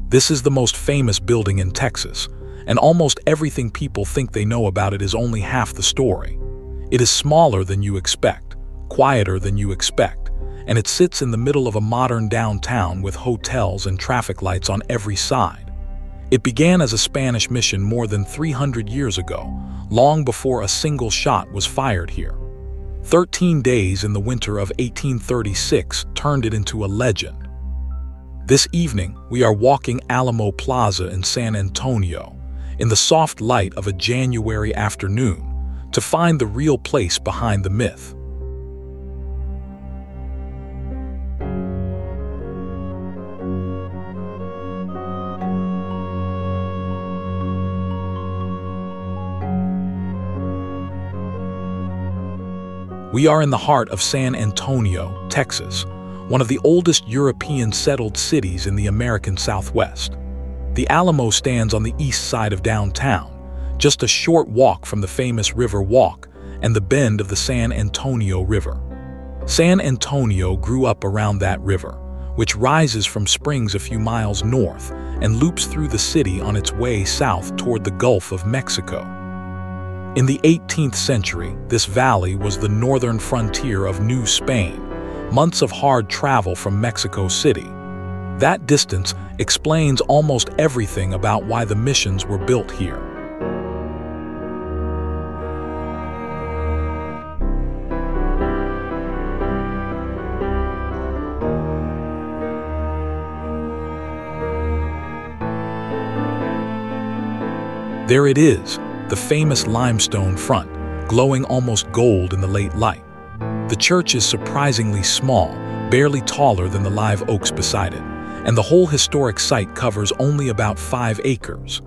This is the most famous building in Texas, and almost everything people think they know about it is only half the story. It is smaller than you expect, quieter than you expect, and it sits in the middle of a modern downtown with hotels and traffic lights on every side. It began as a Spanish mission more than 300 years ago, long before a single shot was fired here. 13 days in the winter of 1836 turned it into a legend. This evening, we are walking Alamo Plaza in San Antonio, in the soft light of a January afternoon, to find the real place behind the myth. We are in the heart of San Antonio, Texas, one of the oldest European settled cities in the American Southwest. The Alamo stands on the east side of downtown, just a short walk from the famous River Walk and the bend of the San Antonio River. San Antonio grew up around that river, which rises from springs a few miles north and loops through the city on its way south toward the Gulf of Mexico. In the 18th century, this valley was the northern frontier of New Spain, months of hard travel from Mexico City. That distance explains almost everything about why the missions were built here. There it is, the famous limestone front, glowing almost gold in the late light. The church is surprisingly small, barely taller than the live oaks beside it, and the whole historic site covers only about 5 acres.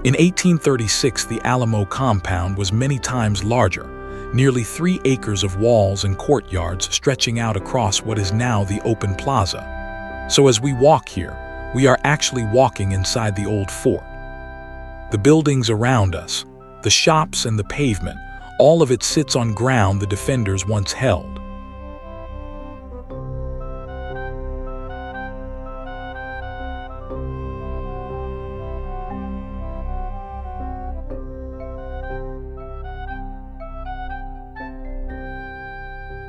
In 1836, the Alamo compound was many times larger, nearly 3 acres of walls and courtyards stretching out across what is now the open plaza. So as we walk here, we are actually walking inside the old fort. The buildings around us, the shops and the pavement, all of it sits on ground the defenders once held.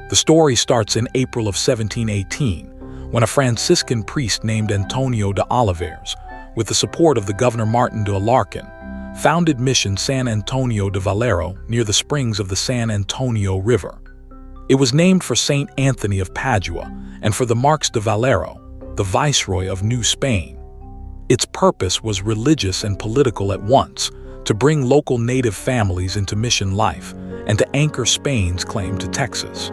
The story starts in April of 1718, when a Franciscan priest named Antonio de Oliveros, with the support of the Governor Martin de Alarcon, founded Mission San Antonio de Valero near the springs of the San Antonio River. It was named for Saint Anthony of Padua and for the Marques de Valero, the Viceroy of New Spain. Its purpose was religious and political at once, to bring local native families into mission life and to anchor Spain's claim to Texas.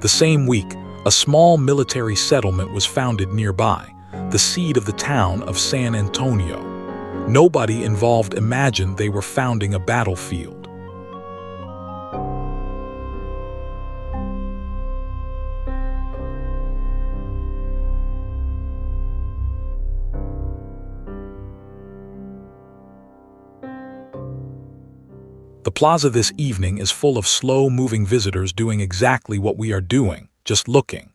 The same week, a small military settlement was founded nearby, the seat of the town of San Antonio. Nobody involved imagined they were founding a battlefield. The plaza this evening is full of slow-moving visitors doing exactly what we are doing, just looking.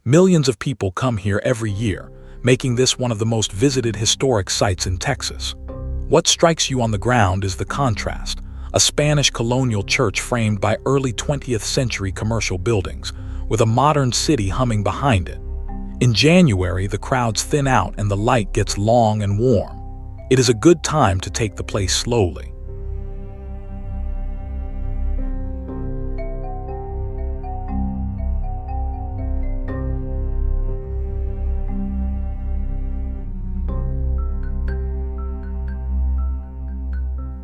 Millions of people come here every year, making this one of the most visited historic sites in Texas. What strikes you on the ground is the contrast, a Spanish colonial church framed by early 20th century commercial buildings, with a modern city humming behind it. In January, the crowds thin out and the light gets long and warm. It is a good time to take the place slowly.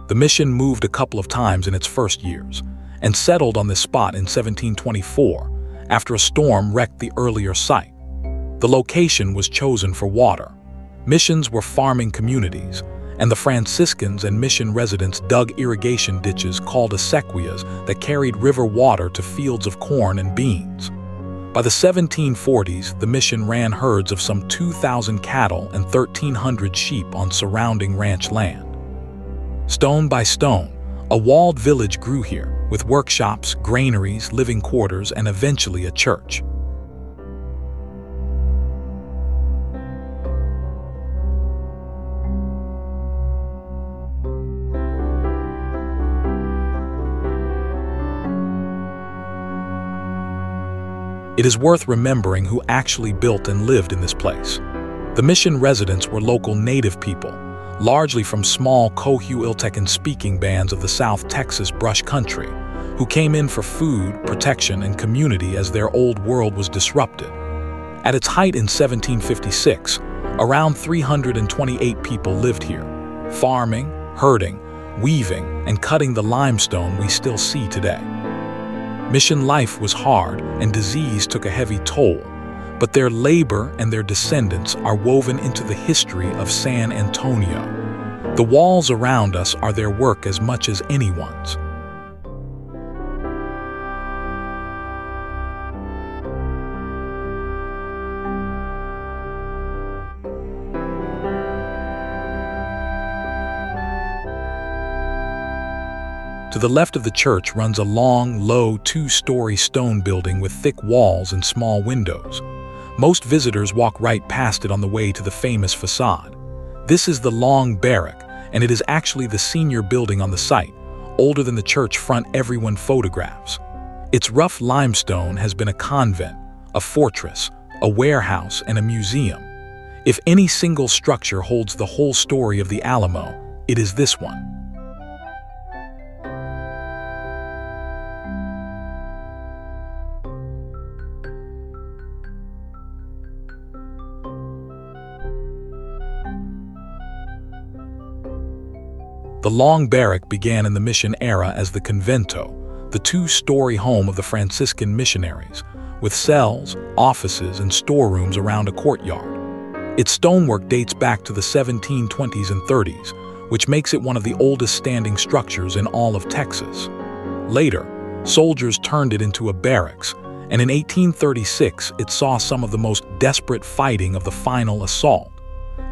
The mission moved a couple of times in its first years, and settled on this spot in 1724, after a storm wrecked the earlier site. The location was chosen for water. Missions were farming communities, and the Franciscans and mission residents dug irrigation ditches called acequias that carried river water to fields of corn and beans. By the 1740s, the mission ran herds of some 2,000 cattle and 1,300 sheep on surrounding ranch land. Stone by stone, a walled village grew here, with workshops, granaries, living quarters, and eventually a church. It is worth remembering who actually built and lived in this place. The mission residents were local native people, largely from small Cohue-Iltecan-speaking bands of the South Texas brush country, who came in for food, protection, and community as their old world was disrupted. At its height in 1756, around 328 people lived here, farming, herding, weaving, and cutting the limestone we still see today. Mission life was hard, and disease took a heavy toll, but their labor and their descendants are woven into the history of San Antonio. The walls around us are their work as much as anyone's. To the left of the church runs a long, low, two-story stone building with thick walls and small windows. Most visitors walk right past it on the way to the famous facade. This is the long Barrack, and it is actually the senior building on the site, older than the church front everyone photographs. Its rough limestone has been a convent, a fortress, a warehouse, and a museum. If any single structure holds the whole story of the Alamo, it is this one. The long Barrack began in the mission era as the convento, the two-story home of the Franciscan missionaries, with cells, offices, and storerooms around a courtyard. Its stonework dates back to the 1720s and 30s, which makes it one of the oldest standing structures in all of Texas. Later, soldiers turned it into a barracks, and in 1836 it saw some of the most desperate fighting of the final assault.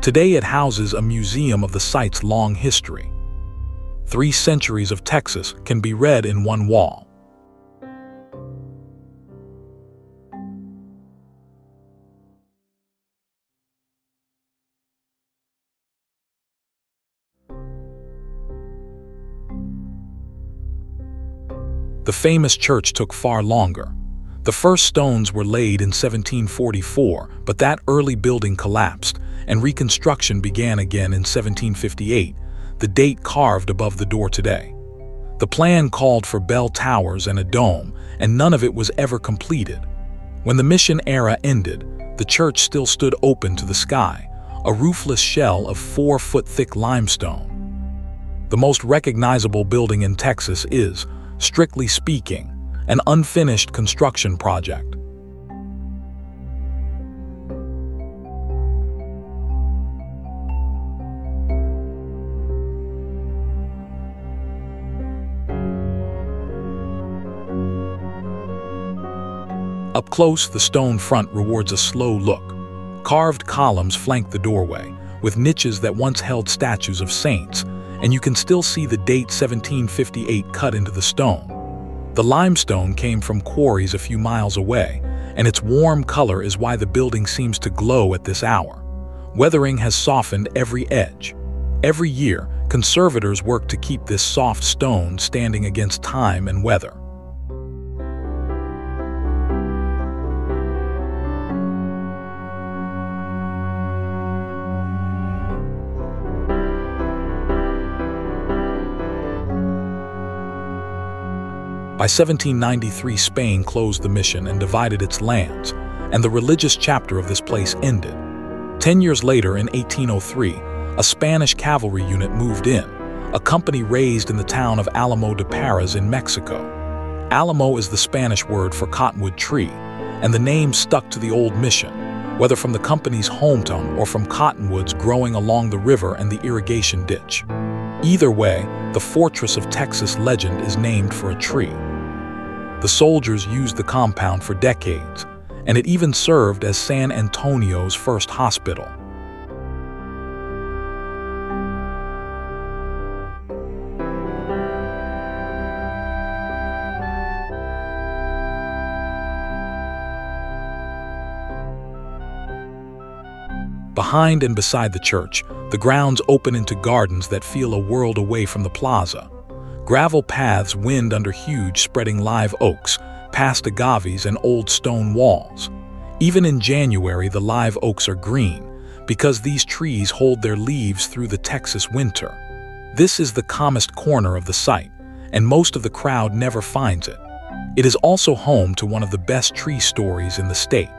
Today it houses a museum of the site's long history. 3 centuries of Texas can be read in one wall. The famous church took far longer. The first stones were laid in 1744, but that early building collapsed, and reconstruction began again in 1758. The date carved above the door today. The plan called for bell towers and a dome, and none of it was ever completed. When the mission era ended, the church still stood open to the sky, a roofless shell of 4-foot-thick limestone. The most recognizable building in Texas is, strictly speaking, an unfinished construction project. Up close, the stone front rewards a slow look. Carved columns flank the doorway, with niches that once held statues of saints, and you can still see the date 1758 cut into the stone. The limestone came from quarries a few miles away, and its warm color is why the building seems to glow at this hour. Weathering has softened every edge. Every year, conservators work to keep this soft stone standing against time and weather. By 1793, Spain closed the mission and divided its lands, and the religious chapter of this place ended. 10 years later, in 1803, a Spanish cavalry unit moved in, a company raised in the town of Alamo de Parras in Mexico. Alamo is the Spanish word for cottonwood tree, and the name stuck to the old mission, whether from the company's hometown or from cottonwoods growing along the river and the irrigation ditch. Either way, the Fortress of Texas legend is named for a tree. The soldiers used the compound for decades, and it even served as San Antonio's first hospital. Behind and beside the church, the grounds open into gardens that feel a world away from the plaza. Gravel paths wind under huge, spreading live oaks, past agaves and old stone walls. Even in January, the live oaks are green, because these trees hold their leaves through the Texas winter. This is the calmest corner of the site, and most of the crowd never finds it. It is also home to one of the best tree stories in the state.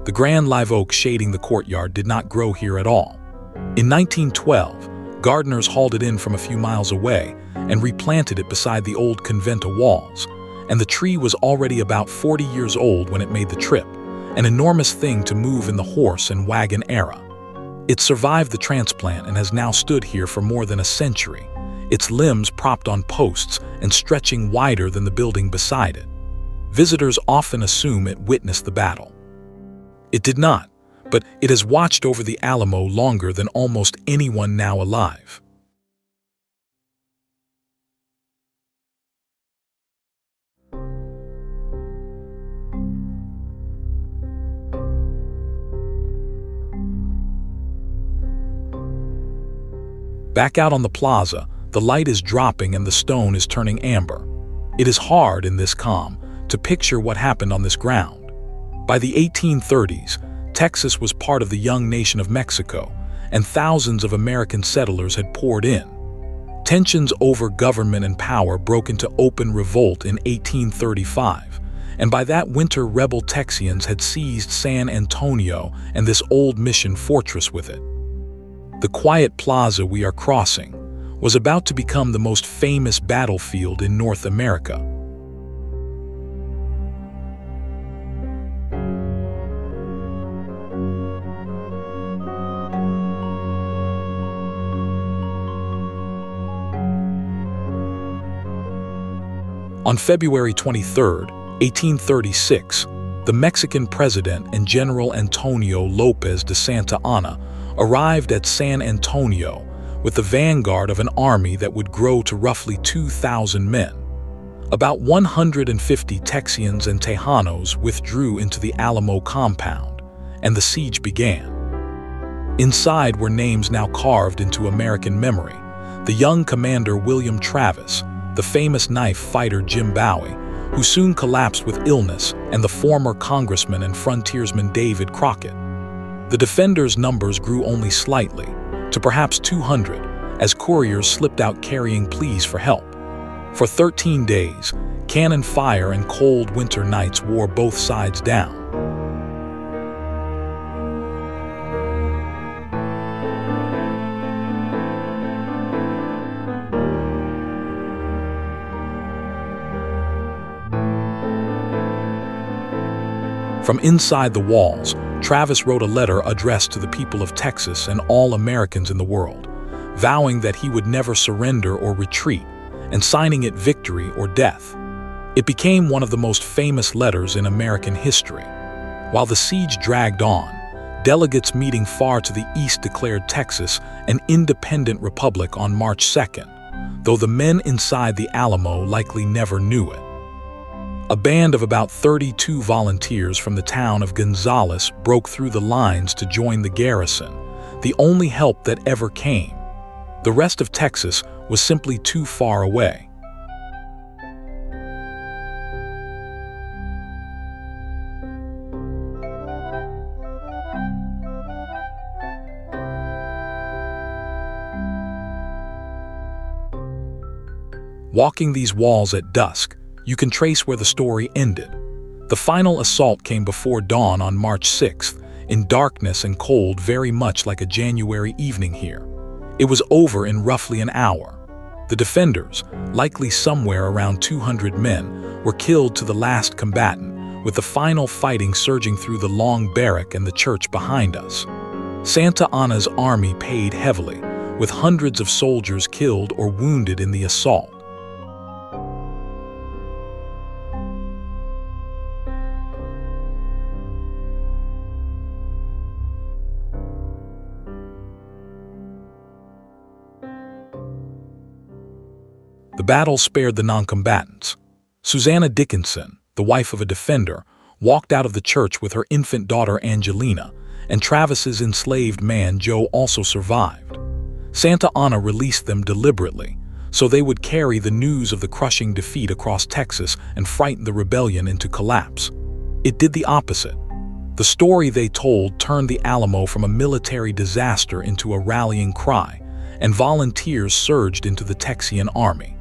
The grand live oak shading the courtyard did not grow here at all. In 1912, gardeners hauled it in from a few miles away and replanted it beside the old conventa walls, and the tree was already about 40 years old when it made the trip, an enormous thing to move in the horse and wagon era. It survived the transplant and has now stood here for more than a century, its limbs propped on posts and stretching wider than the building beside it. Visitors often assume it witnessed the battle. It did not, but it has watched over the Alamo longer than almost anyone now alive. Back out on the plaza, the light is dropping and the stone is turning amber. It is hard in this calm to picture what happened on this ground. By the 1830s, Texas was part of the young nation of Mexico, and thousands of American settlers had poured in. Tensions over government and power broke into open revolt in 1835, and by that winter rebel Texians had seized San Antonio and this old mission fortress with it. The quiet plaza we are crossing was about to become the most famous battlefield in North America. On February 23, 1836, the Mexican president and General Antonio Lopez de Santa Anna arrived at San Antonio with the vanguard of an army that would grow to roughly 2,000 men. About 150 Texians and Tejanos withdrew into the Alamo compound, and the siege began. Inside were names now carved into American memory: the young commander William Travis, the famous knife fighter Jim Bowie, who soon collapsed with illness, and the former congressman and frontiersman David Crockett. The defenders' numbers grew only slightly, to perhaps 200, as couriers slipped out carrying pleas for help. For 13 days, cannon fire and cold winter nights wore both sides down. From inside the walls, Travis wrote a letter addressed to the people of Texas and all Americans in the world, vowing that he would never surrender or retreat, and signing it victory or death. It became one of the most famous letters in American history. While the siege dragged on, delegates meeting far to the east declared Texas an independent republic on March 2nd, though the men inside the Alamo likely never knew it. A band of about 32 volunteers from the town of Gonzales broke through the lines to join the garrison, the only help that ever came. The rest of Texas was simply too far away. Walking these walls at dusk, you can trace where the story ended. The final assault came before dawn on March 6th, in darkness and cold, very much like a January evening here. It was over in roughly an hour. The defenders, likely somewhere around 200 men, were killed to the last combatant, with the final fighting surging through the long barrack and the church behind us. Santa Anna's army paid heavily, with hundreds of soldiers killed or wounded in the assault. The battle spared the non-combatants. Susanna Dickinson, the wife of a defender, walked out of the church with her infant daughter Angelina, and Travis's enslaved man Joe also survived. Santa Anna released them deliberately, so they would carry the news of the crushing defeat across Texas and frighten the rebellion into collapse. It did the opposite. The story they told turned the Alamo from a military disaster into a rallying cry, and volunteers surged into the Texian army.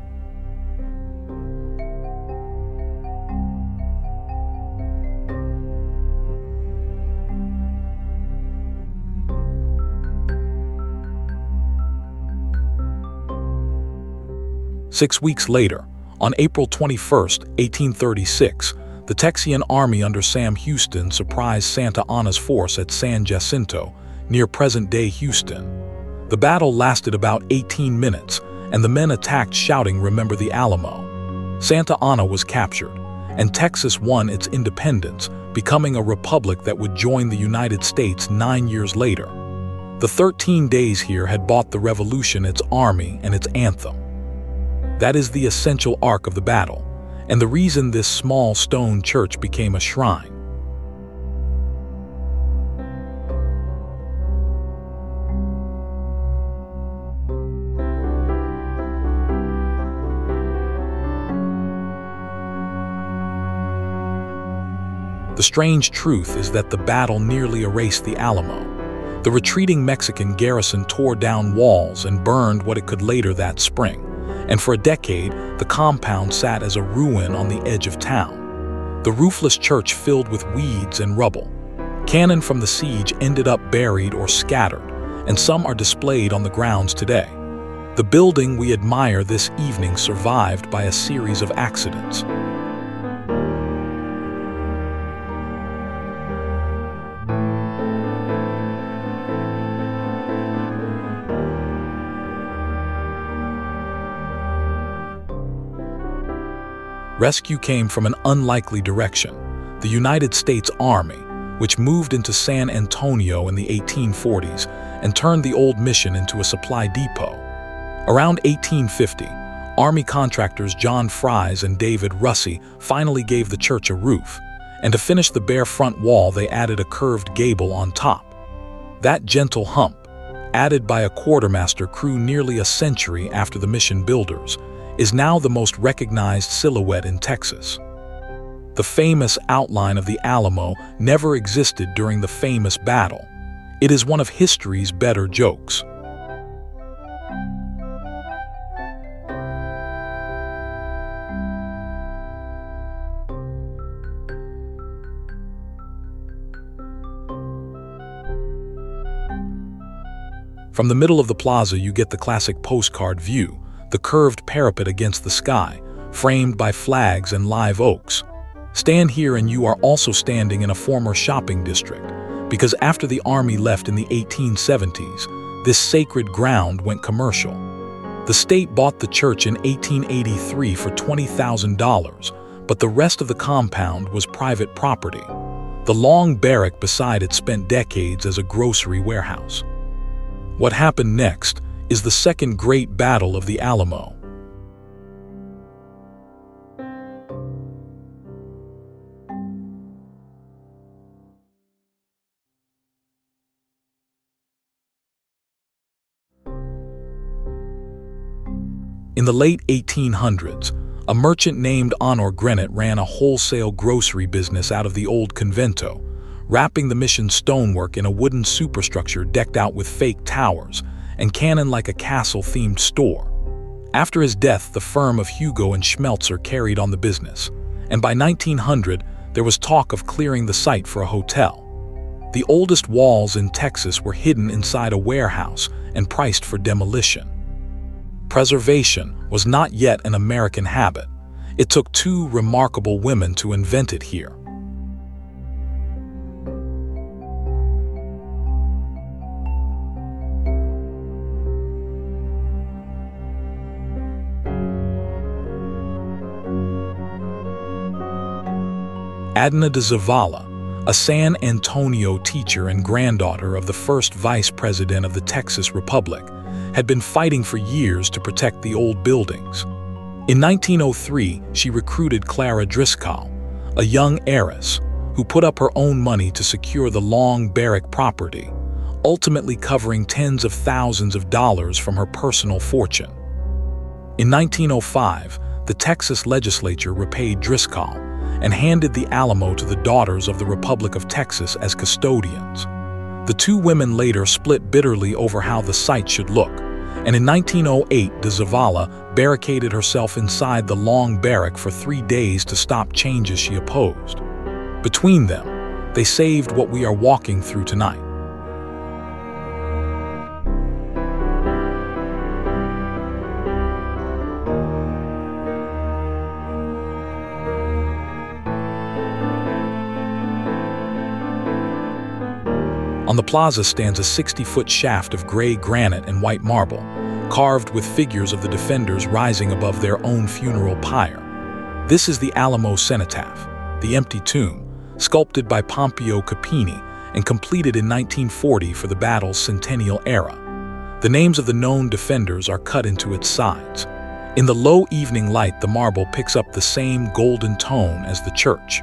Six weeks later, on April 21, 1836, the Texian army under Sam Houston surprised Santa Anna's force at San Jacinto, near present-day Houston. The battle lasted about 18 minutes, and the men attacked shouting, "Remember the Alamo." Santa Anna was captured, and Texas won its independence, becoming a republic that would join the United States 9 years later. The 13 days here had bought the revolution its army and its anthem. That is the essential arc of the battle, and the reason this small stone church became a shrine. The strange truth is that the battle nearly erased the Alamo. The retreating Mexican garrison tore down walls and burned what it could later that spring, and for a decade, the compound sat as a ruin on the edge of town. The roofless church filled with weeds and rubble. Cannon from the siege ended up buried or scattered, and some are displayed on the grounds today. The building we admire this evening survived by a series of accidents. Rescue came from an unlikely direction: the United States Army, which moved into San Antonio in the 1840s and turned the old mission into a supply depot. Around 1850, Army contractors John Fries and David Russey finally gave the church a roof, and to finish the bare front wall they added a curved gable on top. That gentle hump, added by a quartermaster crew nearly a century after the mission builders, is now the most recognized silhouette in Texas. The famous outline of the Alamo never existed during the famous battle. It is one of history's better jokes. From the middle of the plaza you get the classic postcard view, the curved parapet against the sky, framed by flags and live oaks. Stand here and you are also standing in a former shopping district, because after the army left in the 1870s, this sacred ground went commercial. The state bought the church in 1883 for $20,000, but the rest of the compound was private property. The long barrack beside it spent decades as a grocery warehouse. What happened next is the second great battle of the Alamo. In the late 1800s, a merchant named Honor Grenett ran a wholesale grocery business out of the old convento, wrapping the mission stonework in a wooden superstructure decked out with fake towers and cannon like a castle-themed store. After his death, the firm of Hugo and Schmelzer carried on the business, and by 1900, there was talk of clearing the site for a hotel. The oldest walls in Texas were hidden inside a warehouse and priced for demolition. Preservation was not yet an American habit. It took two remarkable women to invent it here. Adna de Zavala, a San Antonio teacher and granddaughter of the first vice president of the Texas Republic, had been fighting for years to protect the old buildings. In 1903, she recruited Clara Driscoll, a young heiress who put up her own money to secure the long Barrack property, ultimately covering tens of thousands of dollars from her personal fortune. In 1905, the Texas legislature repaid Driscoll and handed the Alamo to the Daughters of the Republic of Texas as custodians. The two women later split bitterly over how the site should look, and in 1908 de Zavala barricaded herself inside the long Barrack for 3 days to stop changes she opposed. Between them, they saved what we are walking through tonight. On the plaza stands a 60-foot shaft of gray granite and white marble, carved with figures of the defenders rising above their own funeral pyre. This is the Alamo Cenotaph, the empty tomb, sculpted by Pompeo Capini and completed in 1940 for the battle's centennial era. The names of the known defenders are cut into its sides. In the low evening light, the marble picks up the same golden tone as the church.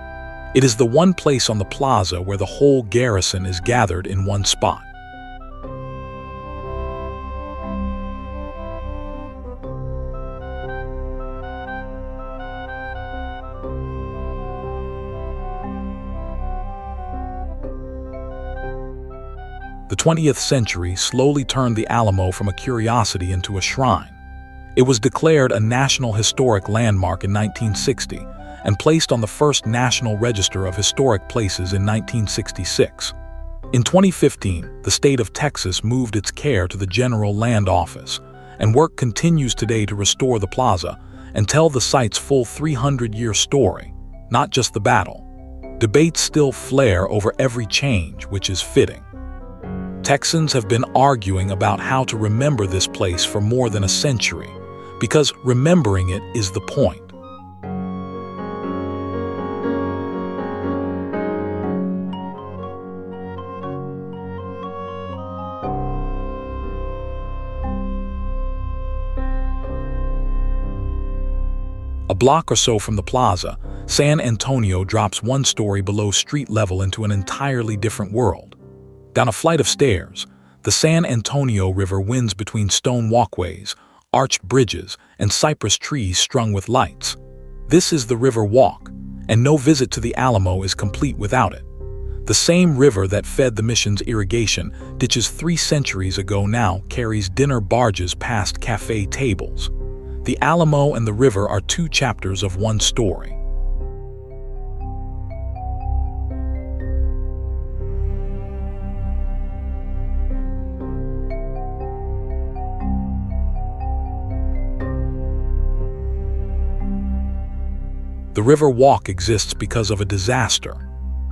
It is the one place on the plaza where the whole garrison is gathered in one spot. The 20th century slowly turned the Alamo from a curiosity into a shrine. It was declared a National Historic Landmark in 1960 and placed on the first National Register of Historic Places in 1966. In 2015, the state of Texas moved its care to the General Land Office, and work continues today to restore the plaza and tell the site's full 300-year story, not just the battle. Debates still flare over every change, which is fitting. Texans have been arguing about how to remember this place for more than a century, because remembering it is the point. A block or so from the plaza, San Antonio drops one story below street level into an entirely different world. Down a flight of stairs, the San Antonio River winds between stone walkways, arched bridges, and cypress trees strung with lights. This is the River Walk, and no visit to the Alamo is complete without it. The same river that fed the mission's irrigation ditches 3 centuries ago now carries dinner barges past cafe tables. The Alamo and the river are 2 chapters of one story. The River Walk exists because of a disaster.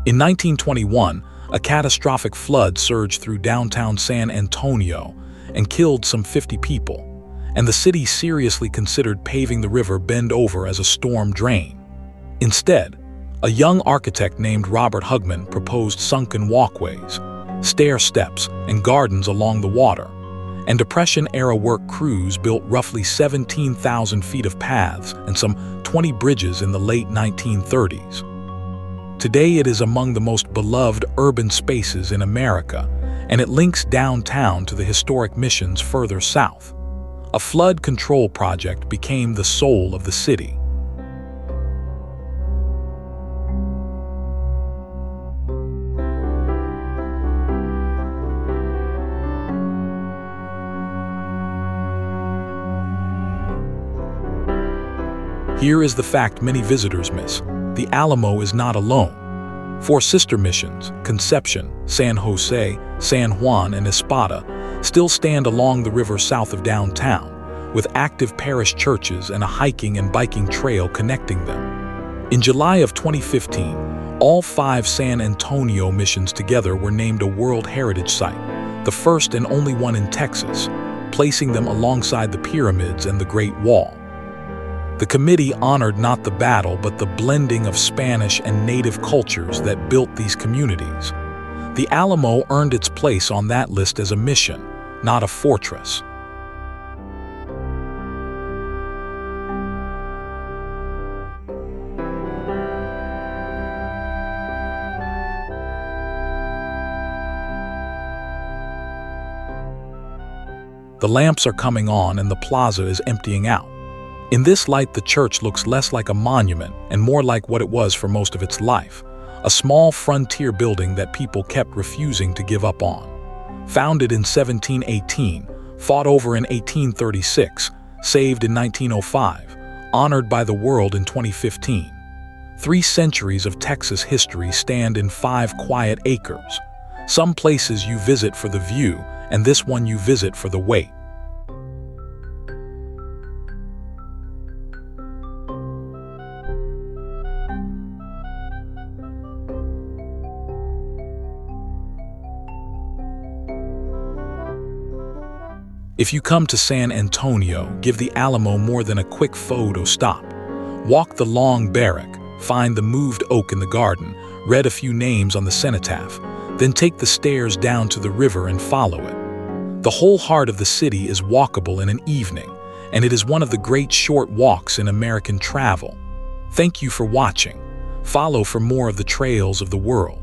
In 1921, a catastrophic flood surged through downtown San Antonio and killed some 50 people, and the city seriously considered paving the river bend over as a storm drain. Instead, a young architect named Robert Hugman proposed sunken walkways, stair steps, and gardens along the water, and Depression-era work crews built roughly 17,000 feet of paths and some 20 bridges in the late 1930s. Today it is among the most beloved urban spaces in America, and it links downtown to the historic missions further south. A flood control project became the soul of the city. Here is the fact many visitors miss. The Alamo is not alone. 4 sister missions, Conception, San Jose, San Juan, and Espada, still stand along the river south of downtown, with active parish churches and a hiking and biking trail connecting them. In July of 2015, all 5 San Antonio missions together were named a World Heritage Site, the first and only one in Texas, placing them alongside the pyramids and the Great Wall. The committee honored not the battle but the blending of Spanish and native cultures that built these communities. The Alamo earned its place on that list as a mission, not a fortress. The lamps are coming on and the plaza is emptying out. In this light, the church looks less like a monument and more like what it was for most of its life, a small frontier building that people kept refusing to give up on. Founded in 1718, fought over in 1836, saved in 1905, honored by the world in 2015. 3 centuries of Texas history stand in 5 quiet acres. Some places you visit for the view, and this one you visit for the wait. If you come to San Antonio, give the Alamo more than a quick photo stop. Walk the long Barrack, find the moved oak in the garden, read a few names on the Cenotaph, then take the stairs down to the river and follow it. The whole heart of the city is walkable in an evening, and it is one of the great short walks in American travel. Thank you for watching. Follow for more of the trails of the world.